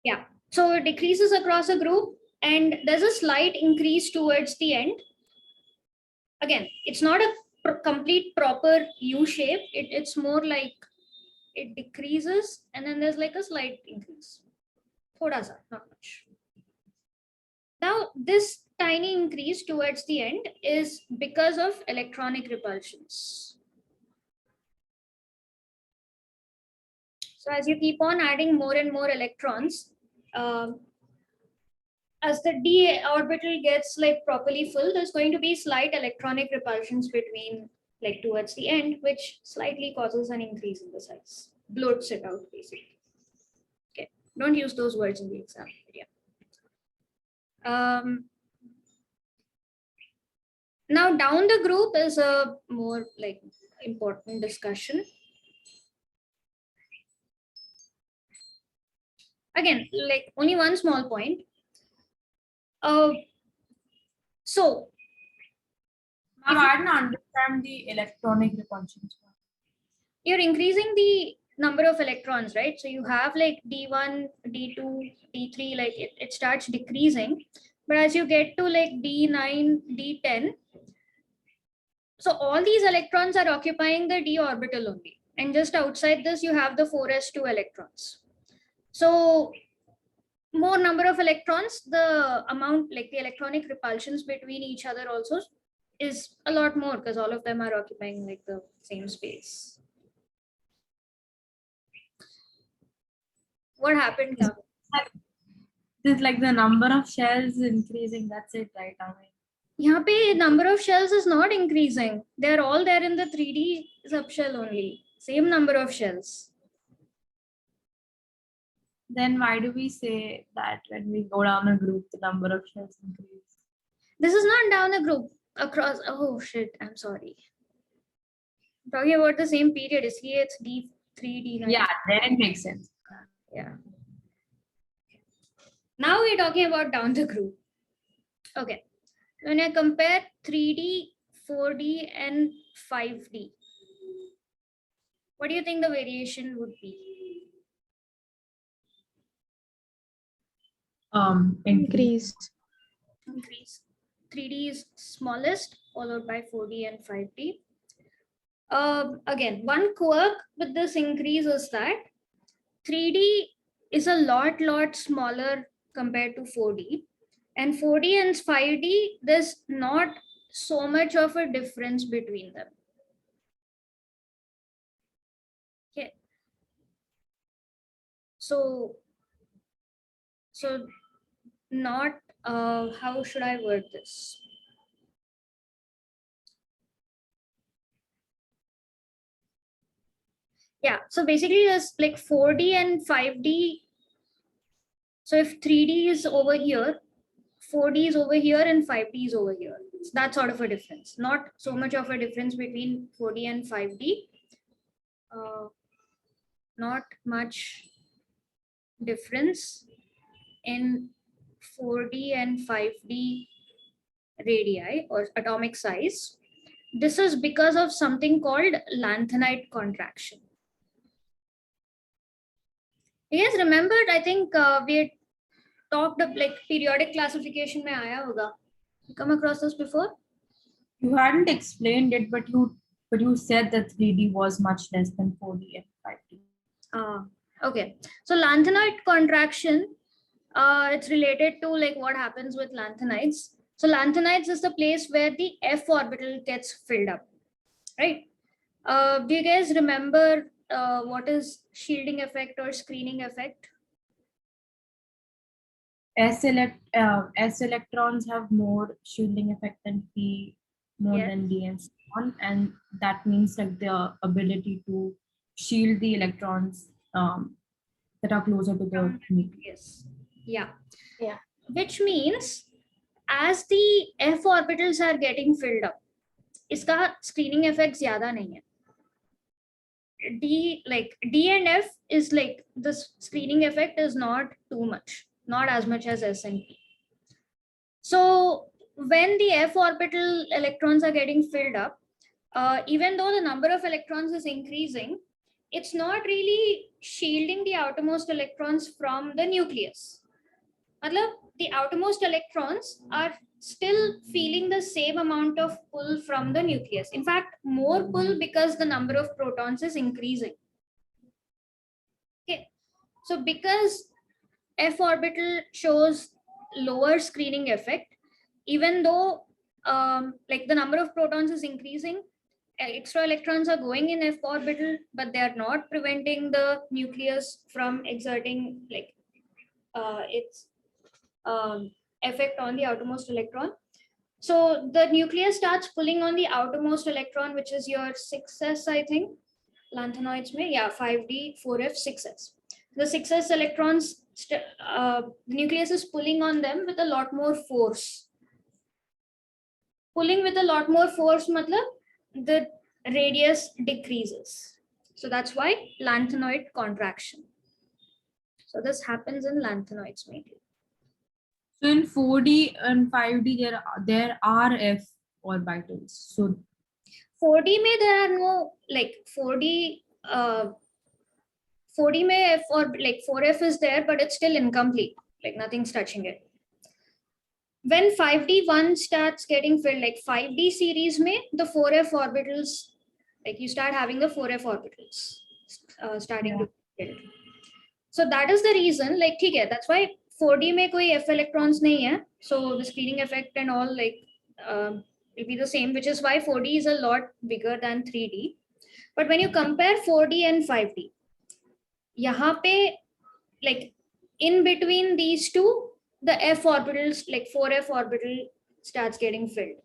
Yeah. So it decreases across a group and there's a slight increase towards the end. Again, it's not a complete proper U shape. It's more like it decreases and then there's like a slight increase. Thoda sa, not much. Now, this tiny increase towards the end is because of electronic repulsions. So as you keep on adding more and more electrons, as the d orbital gets like properly full, there's going to be slight electronic repulsions between like towards the end, which slightly causes an increase in the size, bloats it out basically. Okay, don't use those words in the exam. Yeah. Now down the group is a more like important discussion. Again, like only one small point. So Ma'am, I didn't understand the electronic repulsions. you're increasing the number of electrons, right? So you have like D1, D2, D3, like it starts decreasing. But as you get to like D9, D10, so all these electrons are occupying the d orbital only. And just outside this, you have the 4s2 electrons. So more number of electrons, the amount, like the electronic repulsions between each other also is a lot more because all of them are occupying like the same space. What happened now? It's like the number of shells increasing. That's it, right? Here, number of shells is not increasing. They're all there in the 3D subshell only. Same number of shells. Then why do we say that when we go down a group, the number of shells increase? This is not down a group. Across. Oh shit! I'm sorry. I'm talking about the same period. It's D3, D9. Yeah, then it makes sense. Yeah. Now we're talking about down the group. Okay. When I compare 3D, 4D, and 5D, what do you think the variation would be? Increase. 3D is smallest, followed by 4D and 5D. Again, one quirk with this increase is that 3D is a lot smaller compared to 4D. And 4D and 5D, there's not so much of a difference between them. Okay. So not, how should I word this? Yeah, so basically there's like 4D and 5D. So if 3D is over here, 4D is over here and 5D is over here. So that sort of a difference. Not so much of a difference between 4D and 5D. Not much difference in 4D and 5D radii or atomic size. This is because of something called lanthanide contraction. You guys remembered, I think we had talked of like periodic classification mein aaya hoga. You come across this before? You hadn't explained it, but you said that 3D was much less than 4D and 5D. Okay. So lanthanide contraction, it's related to like what happens with lanthanides. So lanthanides is the place where the f orbital gets filled up, right? Do you guys remember what is shielding effect or screening effect? S electrons have more shielding effect than P, more than D and so on, and that means like the ability to shield the electrons that are closer to the nucleus. Yes. Yeah. Which means as the f orbitals are getting filled up, iska screening effect zyada nahi hai. D and F is like the screening effect is not too much, not as much as S and P. So when the f orbital electrons are getting filled up, even though the number of electrons is increasing, it's not really shielding the outermost electrons from the nucleus. Matlab, the outermost electrons are still feeling the same amount of pull from the nucleus. In fact, more pull because the number of protons is increasing. Okay, so because f orbital shows lower screening effect, even though like the number of protons is increasing, extra electrons are going in f orbital, but they are not preventing the nucleus from exerting like its effect on the outermost electron. So the nucleus starts pulling on the outermost electron, which is your 6s, I think. Lanthanoids mein, yeah, 5d, 4f, 6s. The 6s electrons, the nucleus is pulling on them with a lot more force. Pulling with a lot more force, matlab, the radius decreases. So that's why lanthanoid contraction. So this happens in lanthanoids mainly. So in 4D and 5D, there are F orbitals. So 4D में there are no like 4D 4D में F or like 4F is there, but it's still incomplete. Like nothing's touching it. When 5D one starts getting filled, like 5D series में the 4F orbitals, like you start having the 4F orbitals starting to build. So that is the reason, like ठीक है, that's why 4D में कोई F electrons नहीं है. So the screening effect and all like will be the same, which is why 4D is a lot bigger than 3D. But when you compare 4D and 5D, यहाँ पे like in between these two, the F orbitals, like 4F orbital starts getting filled.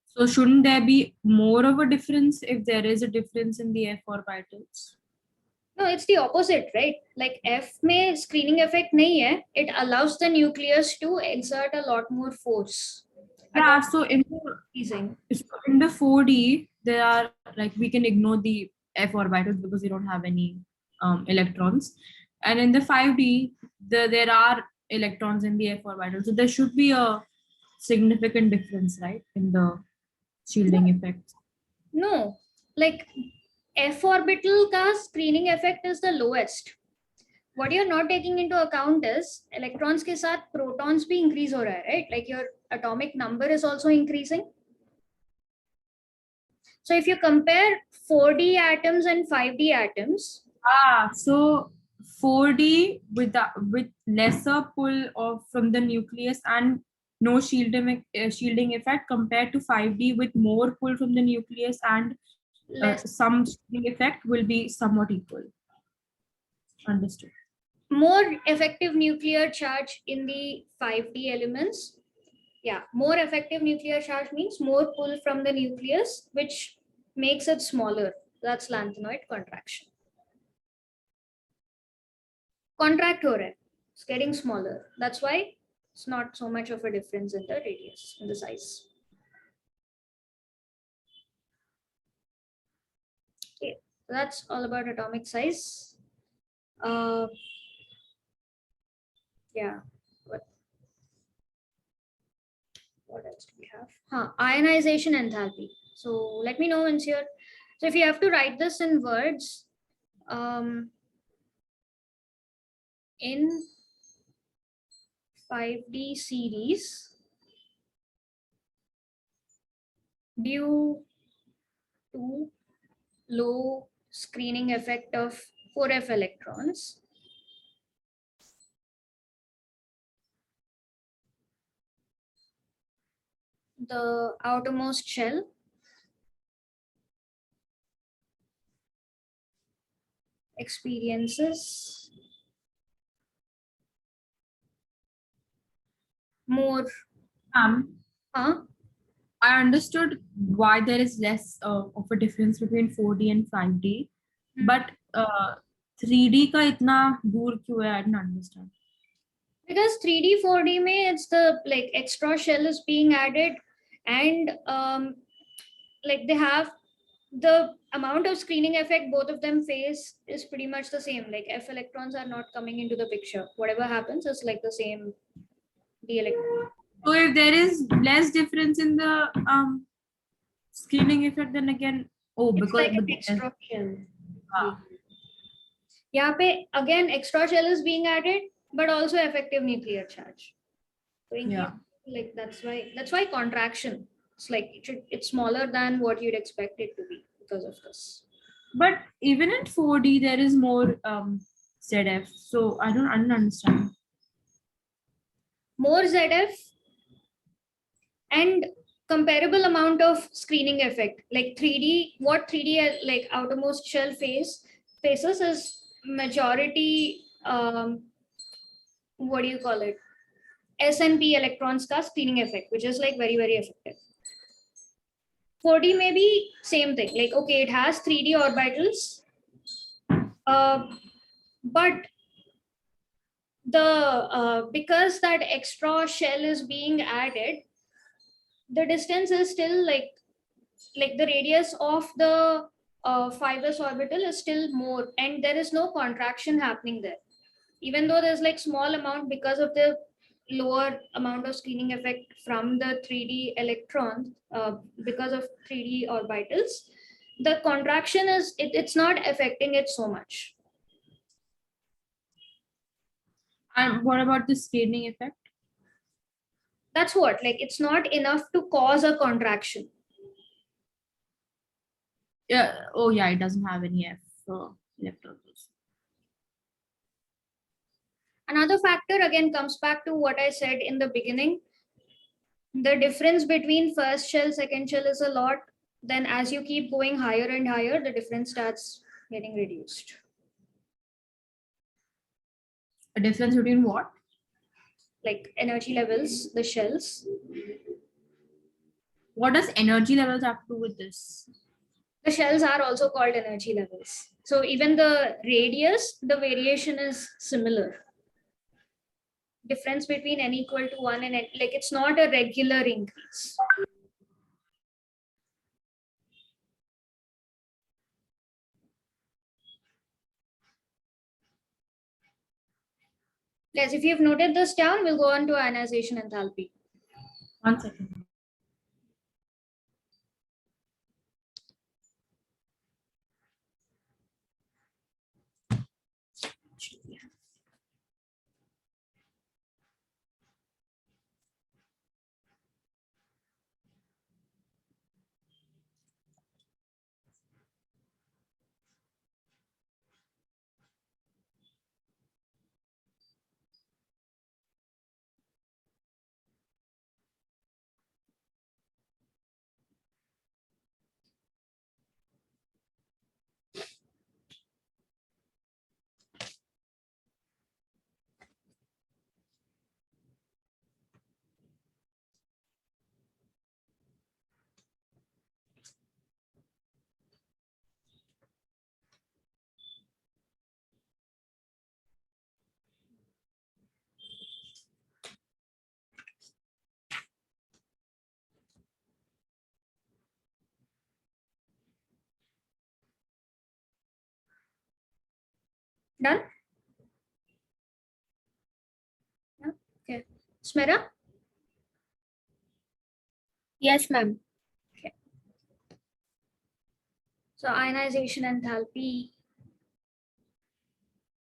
So shouldn't there be more of a difference if there is a difference in the F orbitals? No, it's the opposite, right? Like F में screening effect नहीं है. It allows the nucleus to exert a lot more force. Yeah, so in the 4D, there are like we can ignore the F orbitals because they don't have any electrons. And in the 5D, there are electrons in the F orbital. So there should be a significant difference, right, in the shielding effect. No, like F orbital ka screening effect is the lowest. What you're not taking into account is electrons ke saath protons bhi increase ho raha hai, right? Like your atomic number is also increasing. So if you compare 4D atoms and 5D atoms. So 4D with lesser pull from the nucleus and no shielding effect compared to 5D with more pull from the nucleus and some shielding effect will be somewhat equal. Understood. More effective nuclear charge in the 5D elements. Yeah, more effective nuclear charge means more pull from the nucleus, which makes it smaller. That's lanthanoid contraction. Contract ho raha hai. It's getting smaller. That's why it's not so much of a difference in the radius, in the size. Okay, so that's all about atomic size. Yeah. What else do we have? Ionization enthalpy. So let me know once you're. So if you have to write this in words, in 5D series, due to low screening effect of 4F electrons, the outermost shell experiences more. I understood why there is less of a difference between 4D and 5D, but 3D ka itna dur kyun hai? I didn't understand. Because 3D, 4D mein it's the like extra shell is being added, and like they have the amount of screening effect both of them face is pretty much the same. Like F electrons are not coming into the picture. Whatever happens is like the same D electron. So if there is less difference in the Screening effect, then again, oh, It's because like an extra shell. Yeah, again, extra shell is being added, but also effective nuclear charge. So yeah. like that's why contraction. It's like it's smaller than what you'd expect it to be because of this. But even in 4D, there is more ZF. So I don't understand. More ZF and comparable amount of screening effect. Like 3D, what 3D like outermost shell faces is majority. What do you call it? SNP electrons ka screening effect, which is like very very effective. 4D may be same thing. Like okay, it has 3D orbitals, but the because that extra shell is being added, the distance is still like the radius of the fibrous orbital is still more, and there is no contraction happening there, even though there's like small amount because of the lower amount of screening effect from the 3D electrons, because of 3D orbitals. The contraction it's not affecting it so much. And what about the screening effect? That's what, like it's not enough to cause a contraction. Yeah. Oh, yeah. It doesn't have any F electrons. Another factor again comes back to what I said in the beginning. The difference between first shell, second shell is a lot. Then as you keep going higher and higher, the difference starts getting reduced. A difference between what? Like energy levels, the shells. What does energy levels have to do with this? The shells are also called energy levels. So even the radius, the variation is similar. Difference between n equal to 1 and n, like it's not a regular increase. Yes, if you've noted this down, we'll go on to ionization enthalpy. 1 second. Done? Yeah. Okay. Smera? Yes, ma'am. Okay. So ionization enthalpy.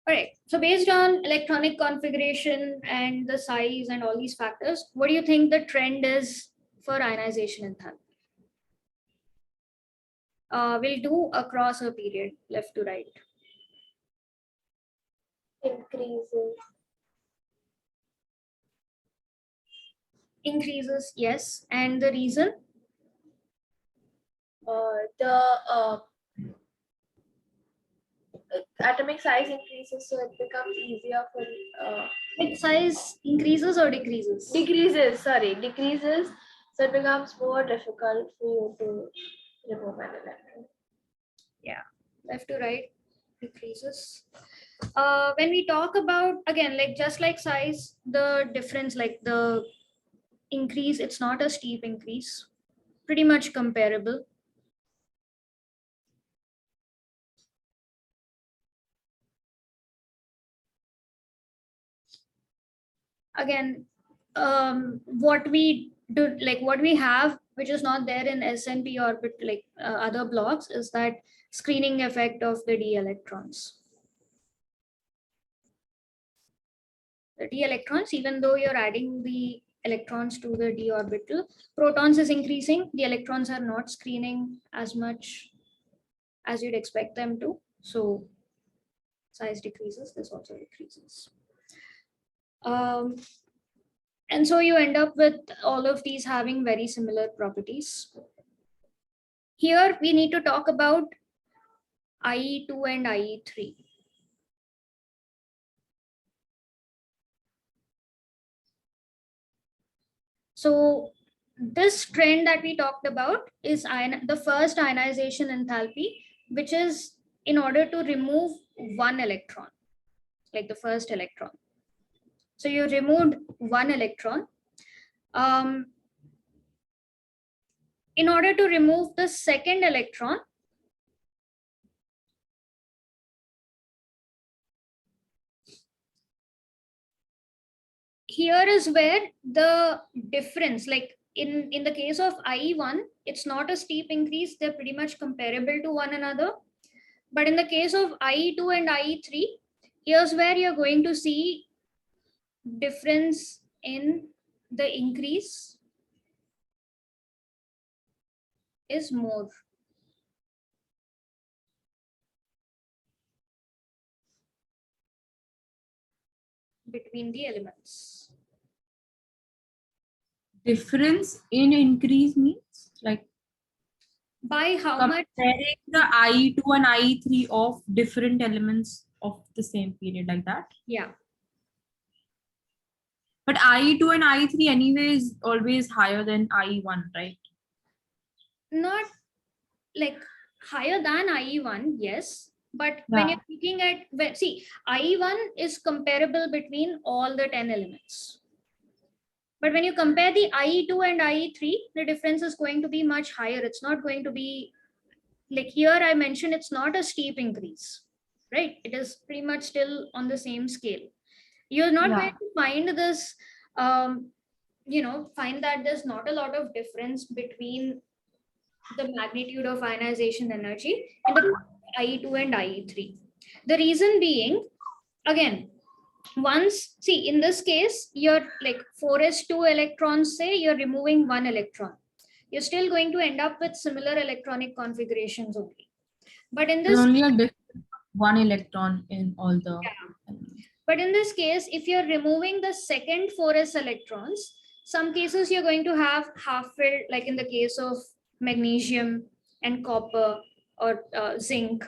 All right. So based on electronic configuration and the size and all these factors, what do you think the trend is for ionization enthalpy? We'll do across a period, left to right. Increases. Increases, yes. And the reason? The atomic size increases, so it becomes easier for Atomic size increases or decreases? decreases, so it becomes more difficult for you to remove an electron. Yeah, left to right decreases. When we talk about, again, like just like size, the difference, like the increase, it's not a steep increase, pretty much comparable. Again, what we do, like what we have which is not there in SNP orbit, like other blocks, is that screening effect of the d electrons. The d electrons, even though you're adding the electrons to the d orbital, protons is increasing, the electrons are not screening as much as you'd expect them to. So size decreases, this also decreases. And so you end up with all of these having very similar properties. Here we need to talk about IE2 and IE3. So this trend that we talked about is the first ionization enthalpy, which is in order to remove one electron, like the first electron. So you removed one electron. In order to remove the second electron, here is where the difference, like in the case of IE1, it's not a steep increase, they're pretty much comparable to one another. But in the case of IE2 and IE3, here's where you're going to see difference in the increase is more. Between the elements. Difference in increase means like By how much? Comparing the IE2 and IE3 of different elements of the same period, like that. Yeah. But IE2 and IE3 anyway is always higher than IE1, right? Not like higher than IE1, yes. But Yeah. when you're looking at, see, IE1 is comparable between all the 10 elements. But when you compare the IE2 and IE3, the difference is going to be much higher. It's not going to be, like here I mentioned, it's not a steep increase, right? It is pretty much still on the same scale. You're not going to find this, find that there's not a lot of difference between the magnitude of ionization energy in the IE2 and IE3. The reason being, again, see, in this case, you're like 4s2 electrons, say you're removing one electron. You're still going to end up with similar electronic configurations only. But in this, only a difference of one electron in all the. Yeah. But in this case, if you're removing the second 4s electrons, some cases you're going to have half filled, like in the case of magnesium and copper or zinc.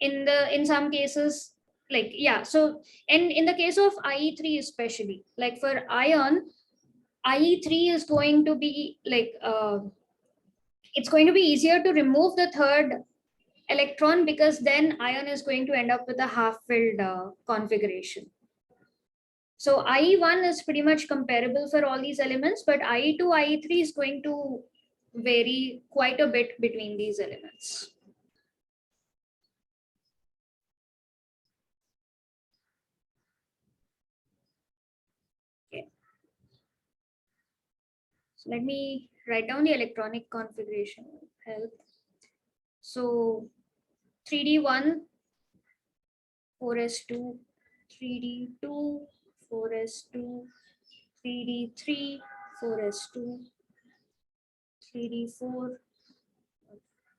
In some cases, like, yeah, so and in the case of IE3 especially, like for iron, IE3 is going to be like it's going to be easier to remove the third electron, because then iron is going to end up with a half filled configuration. So IE1 is pretty much comparable for all these elements, but IE2, IE3 is going to vary quite a bit between these elements. Okay. So let me write down the electronic configuration. Help. So 3D1, 4s2, 3D2, 4s2, 3D3, 4s2, 3D4,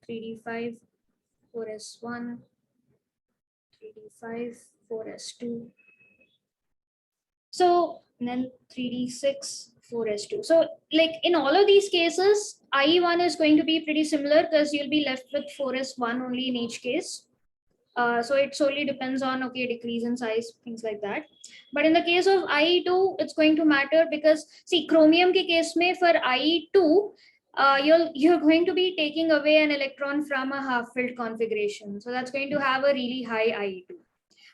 3D5, 4s1, 3D5, 4s2. So then 3D6, 4s2. So like in all of these cases, IE1 is going to be pretty similar because you'll be left with 4s1 only in each case. So it solely depends on, okay, decrease in size, things like that. But in the case of IE2, it's going to matter because, see, chromium ke case mein for IE2, you're going to be taking away an electron from a half-filled configuration. So that's going to have a really high IE2.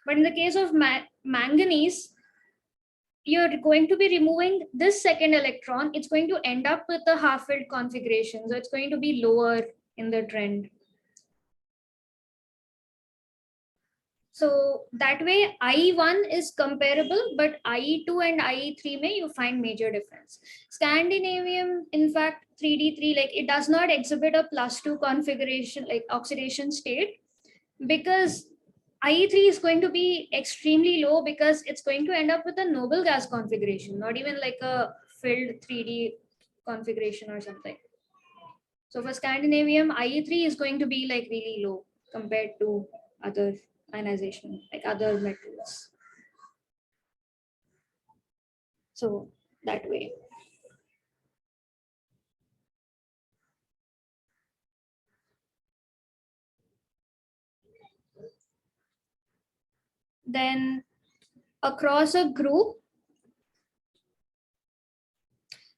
But in the case of manganese, you're going to be removing this second electron. It's going to end up with a half-filled configuration. So it's going to be lower in the trend. So that way IE1 is comparable, but IE2 and IE3 may you find major difference. Scandinavium, in fact, 3D3, like it does not exhibit a +2 configuration, like oxidation state, because IE3 is going to be extremely low because it's going to end up with a noble gas configuration, not even like a filled 3D configuration or something. So for Scandinavium, IE3 is going to be like really low compared to other ionization, like other metals. So that way. Then across a group.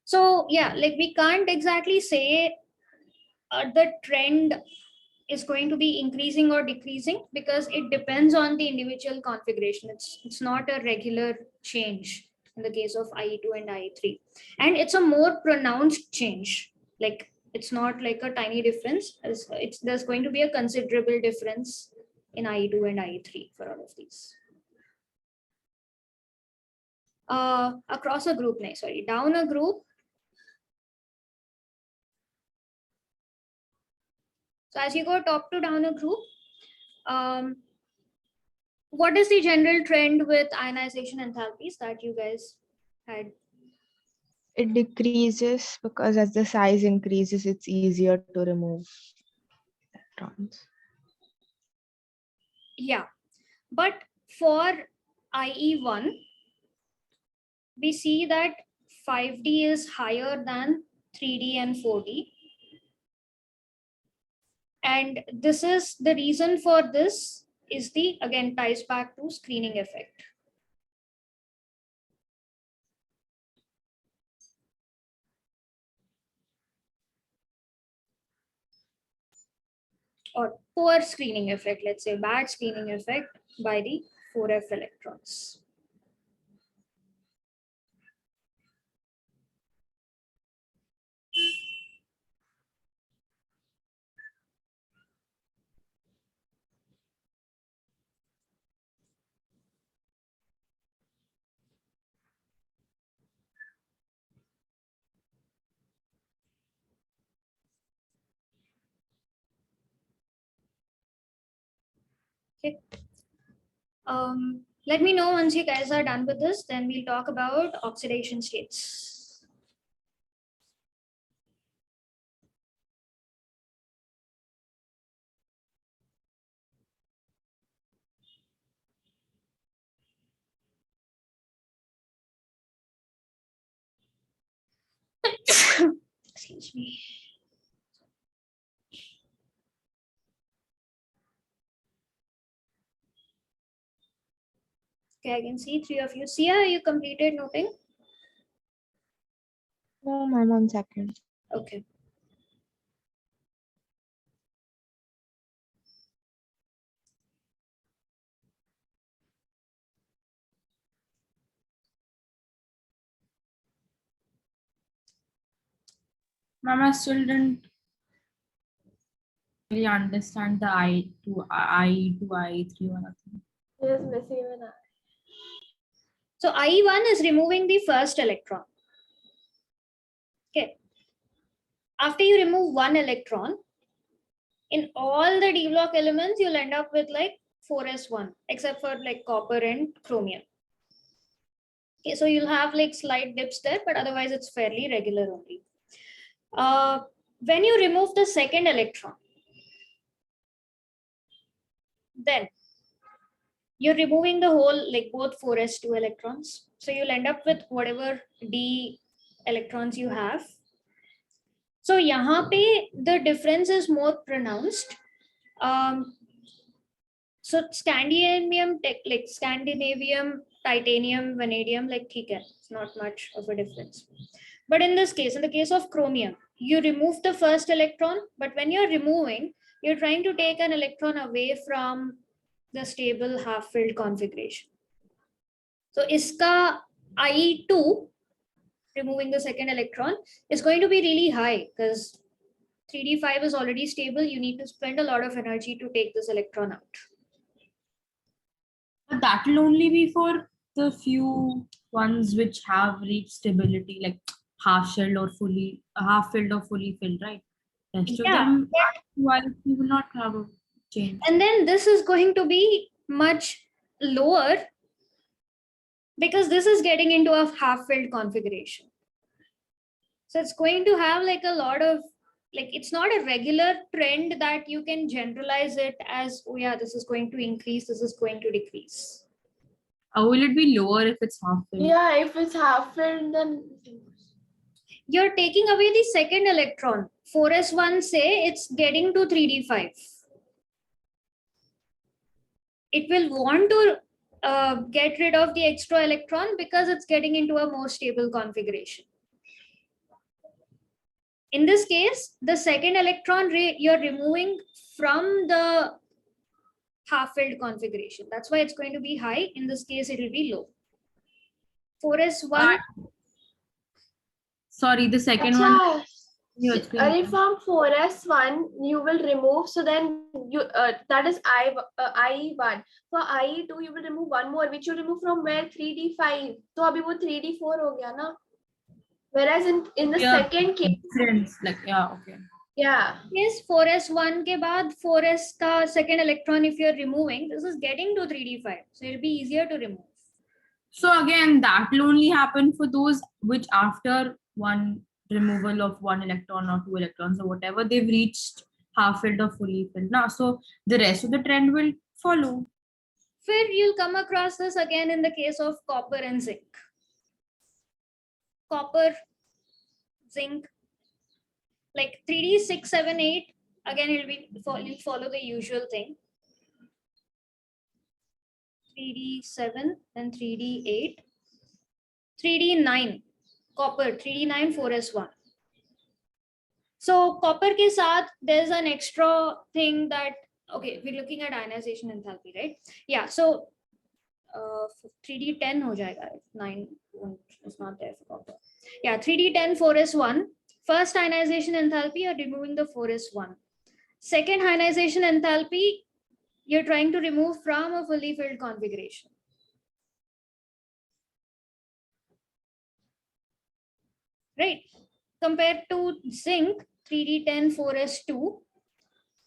So yeah, like we can't exactly say the trend is going to be increasing or decreasing because it depends on the individual configuration. It's not a regular change in the case of IE2 and IE3. And it's a more pronounced change. Like it's not like a tiny difference. There's going to be a considerable difference in IE2 and IE3 for all of these. Across a group, no, sorry, down a group. So as you go top to down a group, what is the general trend with ionization enthalpies that you guys had? It decreases because as the size increases, it's easier to remove electrons. Yeah, but for IE1, we see that 5D is higher than 3D and 4D. And this is the reason for this is the, again, ties back to screening effect. Or poor screening effect, let's say bad screening effect by the 4F electrons. Okay. Let me know once you guys are done with this, then we'll talk about oxidation states. Excuse me. Okay, I can see 3 of you. Sia, you completed noting? No, ma'am, 1 second. Okay. Mama still didn't really understand the I2, I3 or nothing. Yes, Miss, even I. So IE1 is removing the first electron. Okay. After you remove one electron, in all the D block elements, you'll end up with like 4s1, except for like copper and chromium. Okay, so you'll have like slight dips there, but otherwise it's fairly regular only. When you remove the second electron, then you're removing the whole, like both 4s2 electrons. So you'll end up with whatever D electrons you have. So यहाँ पे the difference is more pronounced. So Scandinavium, titanium, vanadium, like it's not much of a difference. But in this case, in the case of chromium, you remove the first electron, but when you're removing, you're trying to take an electron away from the stable half-filled configuration. So iska IE2, removing the second electron, is going to be really high because 3D5 is already stable. You need to spend a lot of energy to take this electron out. But that will only be for the few ones which have reached stability, like half shelled or fully half filled or fully filled, right? Rest of Yeah, them, while we will not have a change. and then this is going to be much lower because this is getting into a half filled configuration. So it's going to have like a lot of, like, it's not a regular trend that you can generalize it as, oh yeah, this is going to increase, this is going to decrease. Will it be lower if it's half filled? Yeah, if it's half filled, then You're taking away the second electron. 4s1 say it's getting to 3d5. It will want to get rid of the extra electron because it's getting into a more stable configuration. In this case, the second electron you're removing from the half-filled configuration. That's why it's going to be high. In this case, it will be low. 4s1. Sorry, the second one. Acha, You explain. from 4s1 you will remove, so then you that is IE1. For IE2 you will remove one more, which you remove from where 3d5. So abhi wo 3d4 ho gaya na. Whereas in the second case, Difference, like, yeah, okay. yeah. Yes, 4s1 ke baad 4s ka second electron, if you're removing, this is getting to 3d5. So it'll be easier to remove. So again, that will only happen for those which after one removal of one electron or two electrons or whatever, they've reached half filled or fully filled. Now, so the rest of the trend will follow. Fir you'll come across this again in the case of copper and zinc. Copper, zinc, like 3D 6, 7, 8. Again, you'll follow the usual thing. 3D 7 and 3D 8. 3D 9. Copper 3D 9 4s1. So copper ke saath, there's an extra thing that, okay, we're looking at ionization enthalpy, right? Yeah, so 3D 10 ho jayega. 9 is not there for copper. Yeah, 3D 10 4s1. First ionization enthalpy, you're removing the 4s1. Second ionization enthalpy, you're trying to remove from a fully filled configuration. Right? Compared to zinc, 3D10 4s2,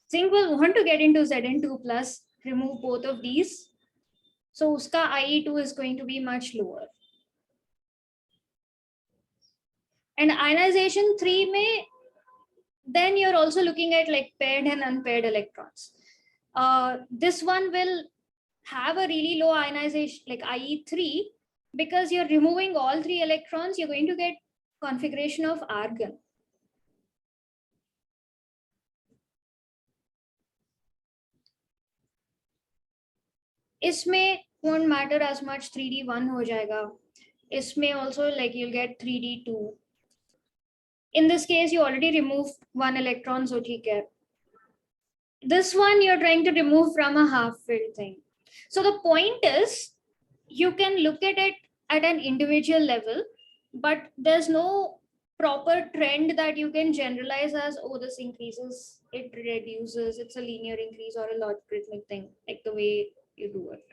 zinc will want to get into Zn2 plus, remove both of these. So uska IE2 is going to be much lower. And ionization 3 may, then you're also looking at like paired and unpaired electrons. This one will have a really low ionization, like IE3, because you're removing all 3 electrons, you're going to get configuration of argon. इसमें won't matter as much, 3D1 हो जाएगा. इसमें also like you'll get 3D2. In this case, you already removed 1 electron, so ठीक है. This one you're trying to remove from a half-filled thing. So the point is, you can look at it at an individual level, but there's no proper trend that you can generalize as, oh, this increases, it reduces, it's a linear increase or a logarithmic thing, like the way you do it.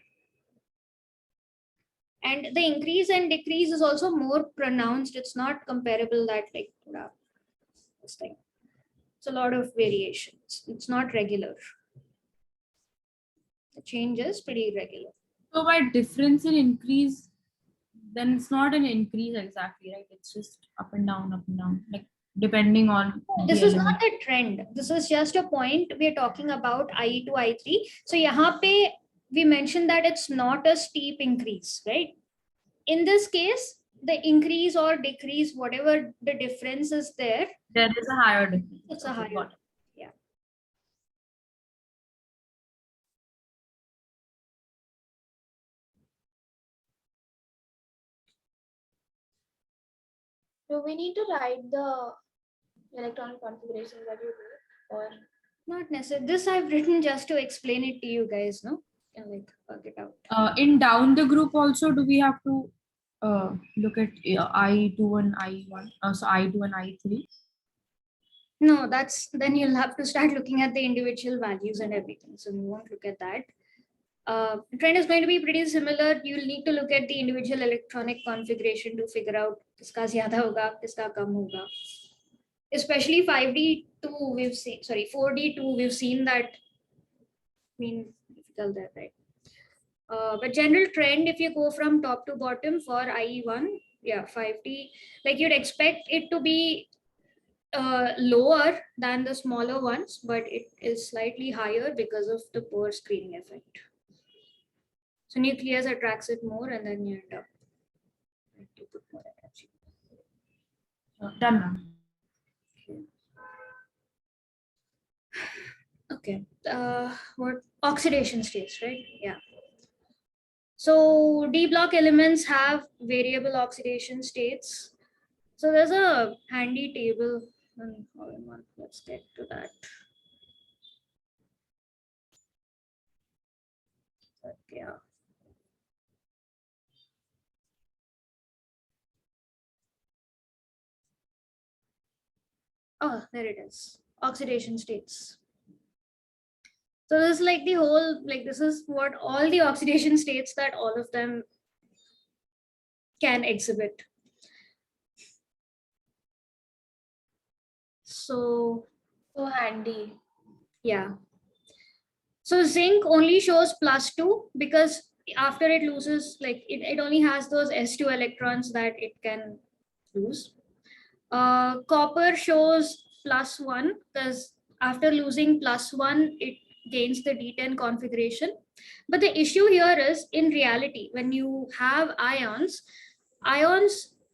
And the increase and decrease is also more pronounced. It's not comparable that like this thing. It's a lot of variations. It's not regular. The change is pretty irregular. So by difference in increase, then it's not an increase exactly, right? It's just up and down, like depending on. This is not a trend. This is just a point. We're talking about IE2, I3. So yahan pe we mentioned that it's not a steep increase, right? In this case, the increase or decrease, whatever the difference is there is a higher difference. It's a higher. Yeah. Do we need to write the electron configuration that you do, or Not necessarily. This I've written just to explain it to you guys, no? Like work it out. In down the group also, do we have to look at I2 and I1? So I2 and I3? No, that's then you'll have to start looking at the individual values and everything. So we won't look at that. Trend is going to be pretty similar. You'll need to look at the individual electronic configuration to figure out kiska zyada hoga, kiska kam hoga. Especially 5D2, we've seen, sorry, 4D2, we've seen that. I mean, difficult there, right? But general trend, if you go from top to bottom for IE1, yeah, 5D, like you'd expect it to be lower than the smaller ones, but it is slightly higher because of the poor screening effect. So nucleus attracts it more, and then you end up to put more energy. Done, ma'am. Okay. What oxidation states, right? Yeah. So D block elements have variable oxidation states. So there's a handy table. All in one. Let's get to that. Yeah. Oh, there it is. Oxidation states. So this is like the whole, like this is what all the oxidation states that all of them can exhibit. So handy. yeah. So zinc only shows +2 because after it loses, like it only has those s2 electrons that it can lose. Copper shows +1 because after losing +1, it gains the D10 configuration. But the issue here is, in reality, when you have ions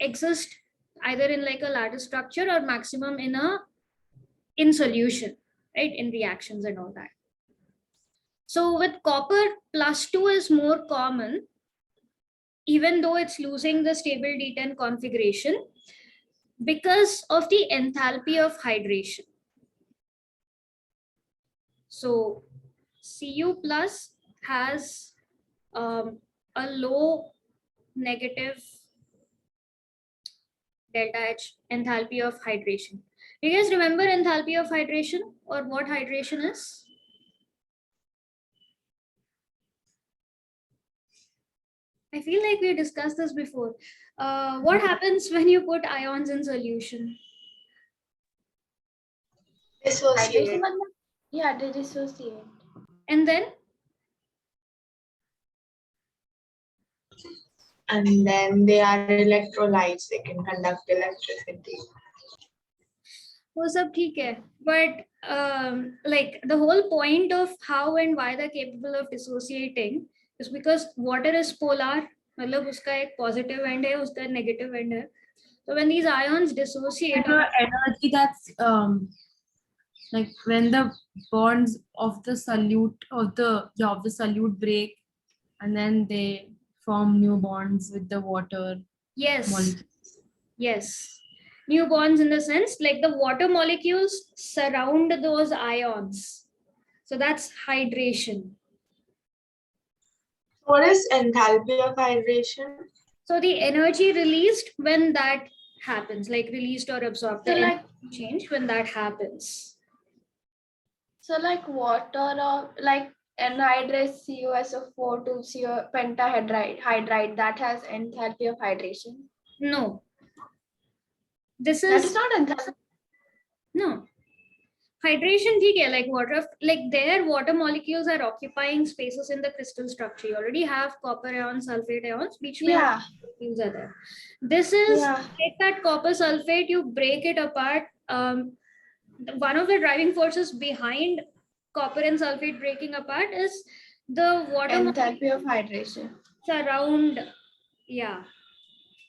exist either in like a lattice structure or maximum in solution, right? In reactions and all that. So with copper, +2 is more common, even though it's losing the stable D10 configuration because of the enthalpy of hydration. So Cu plus has a low negative delta H enthalpy of hydration. Do you guys remember enthalpy of hydration or what hydration is? I feel like we discussed this before. What happens when you put ions in solution? Hydration, yeah, they dissociate. And then? And then they are electrolytes, they can conduct electricity. वो सब ठीक है, but like the whole point of how and why they're capable of dissociating is because water is polar, मतलब उसका एक positive end है, उसका negative end है. So when these ions dissociate, The energy that's like when the bonds of the solute break, and then they form new bonds with the water yes, molecules. yes, new bonds in the sense like the water molecules surround those ions. So that's hydration. What is enthalpy of hydration? So the energy released when that happens, like released or absorbed, So the like energy change when that happens. so like water or like anhydrous CuSO4 to CO pentahydride that has enthalpy of hydration. No. This That is is not enthalpy. no. Hydration, ठीक है, like water, like their water molecules are occupying spaces in the crystal structure. You already have copper ions, sulfate ions, which Yeah. molecules are there. This is Yeah. take that copper sulfate, you break it apart. One of the driving forces behind copper and sulfate breaking apart is the water Enthalpy of hydration. surround. Yeah.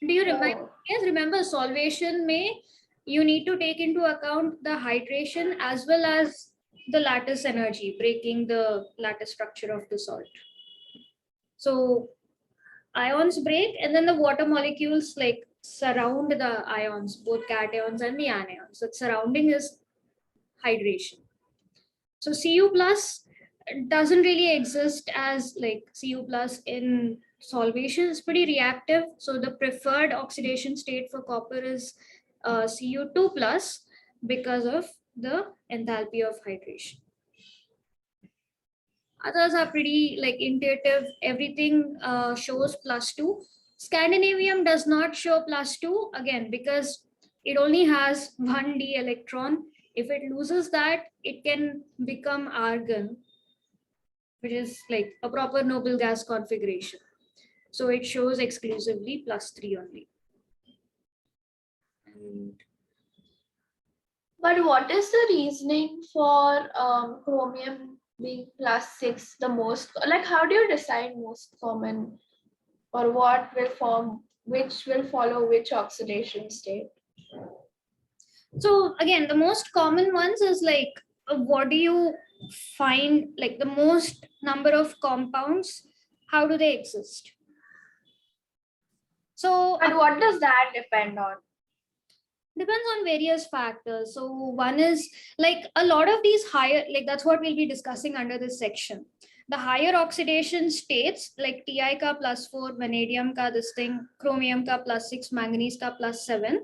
Do you remember? Oh. Yes, remember solvation may you need to take into account the hydration as well as the lattice energy, breaking the lattice structure of the salt. So ions break and then the water molecules like surround the ions, both cations and the anions. So surrounding is hydration. So Cu plus doesn't really exist as like Cu plus in solvation. It's pretty reactive. So the preferred oxidation state for copper is Cu2 plus because of the enthalpy of hydration. Others are pretty like intuitive. Everything shows +2. Scandinavium does not show +2 again because it only has one d electron. If it loses that, it can become argon, which is like a proper noble gas configuration. So it shows exclusively +3 only. And But what is the reasoning for chromium being +6 the most? Like, how do you decide most common, or what will form, which will follow which oxidation state? so again, the most common ones is like, what do you find, like the most number of compounds, how do they exist? So And what does that depend on? depends on various factors. So one is like a lot of these higher, like that's what we'll be discussing under this section. The higher oxidation states like Ti ka +4, vanadium ka this thing, chromium ka +6, manganese ka +7,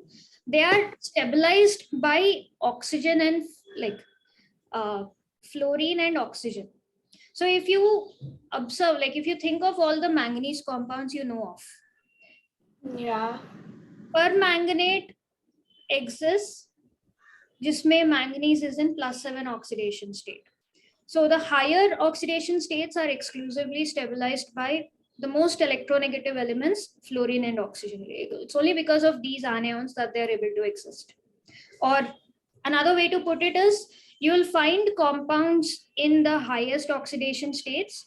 they are stabilized by oxygen and like fluorine and oxygen. So if you observe, like if you think of all the manganese compounds you know of, Yeah. permanganate exists जिसमें manganese is in +7 oxidation state. So the higher oxidation states are exclusively stabilized by the most electronegative elements, fluorine and oxygen. It's only because of these anions that they're able to exist. Or another way to put it is, you'll find compounds in the highest oxidation states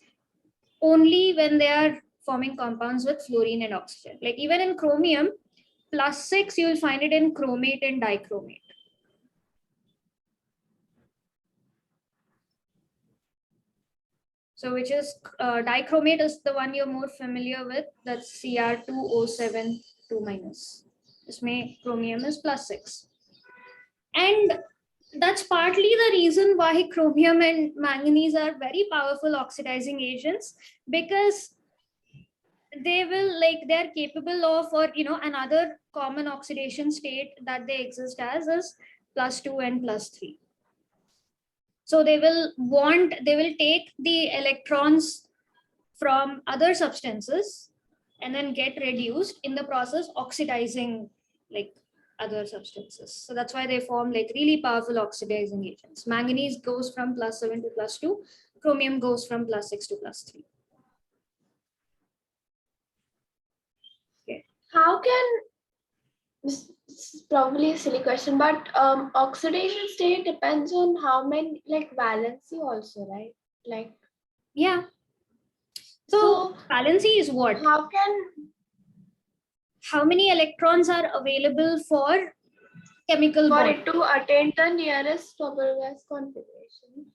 only when they are forming compounds with fluorine and oxygen. Like even in chromium, +6, you'll find it in chromate and dichromate. So which is dichromate is the one you're more familiar with. That's Cr2O7 2-. Isme chromium is +6. And that's partly the reason why chromium and manganese are very powerful oxidizing agents, because they will like they're capable of, or another common oxidation state that they exist as is +2 and +3. So they will take the electrons from other substances and then get reduced in the process, oxidizing like other substances. So that's why they form like really powerful oxidizing agents. Manganese goes from +7 to +2, chromium goes from +6 to +3. Okay. How can, this is probably a silly question, but oxidation state depends on how many, like valency also, right? Like, Yeah. So valency is what? How many electrons are available for chemical for bond? it to attain the nearest noble gas configuration?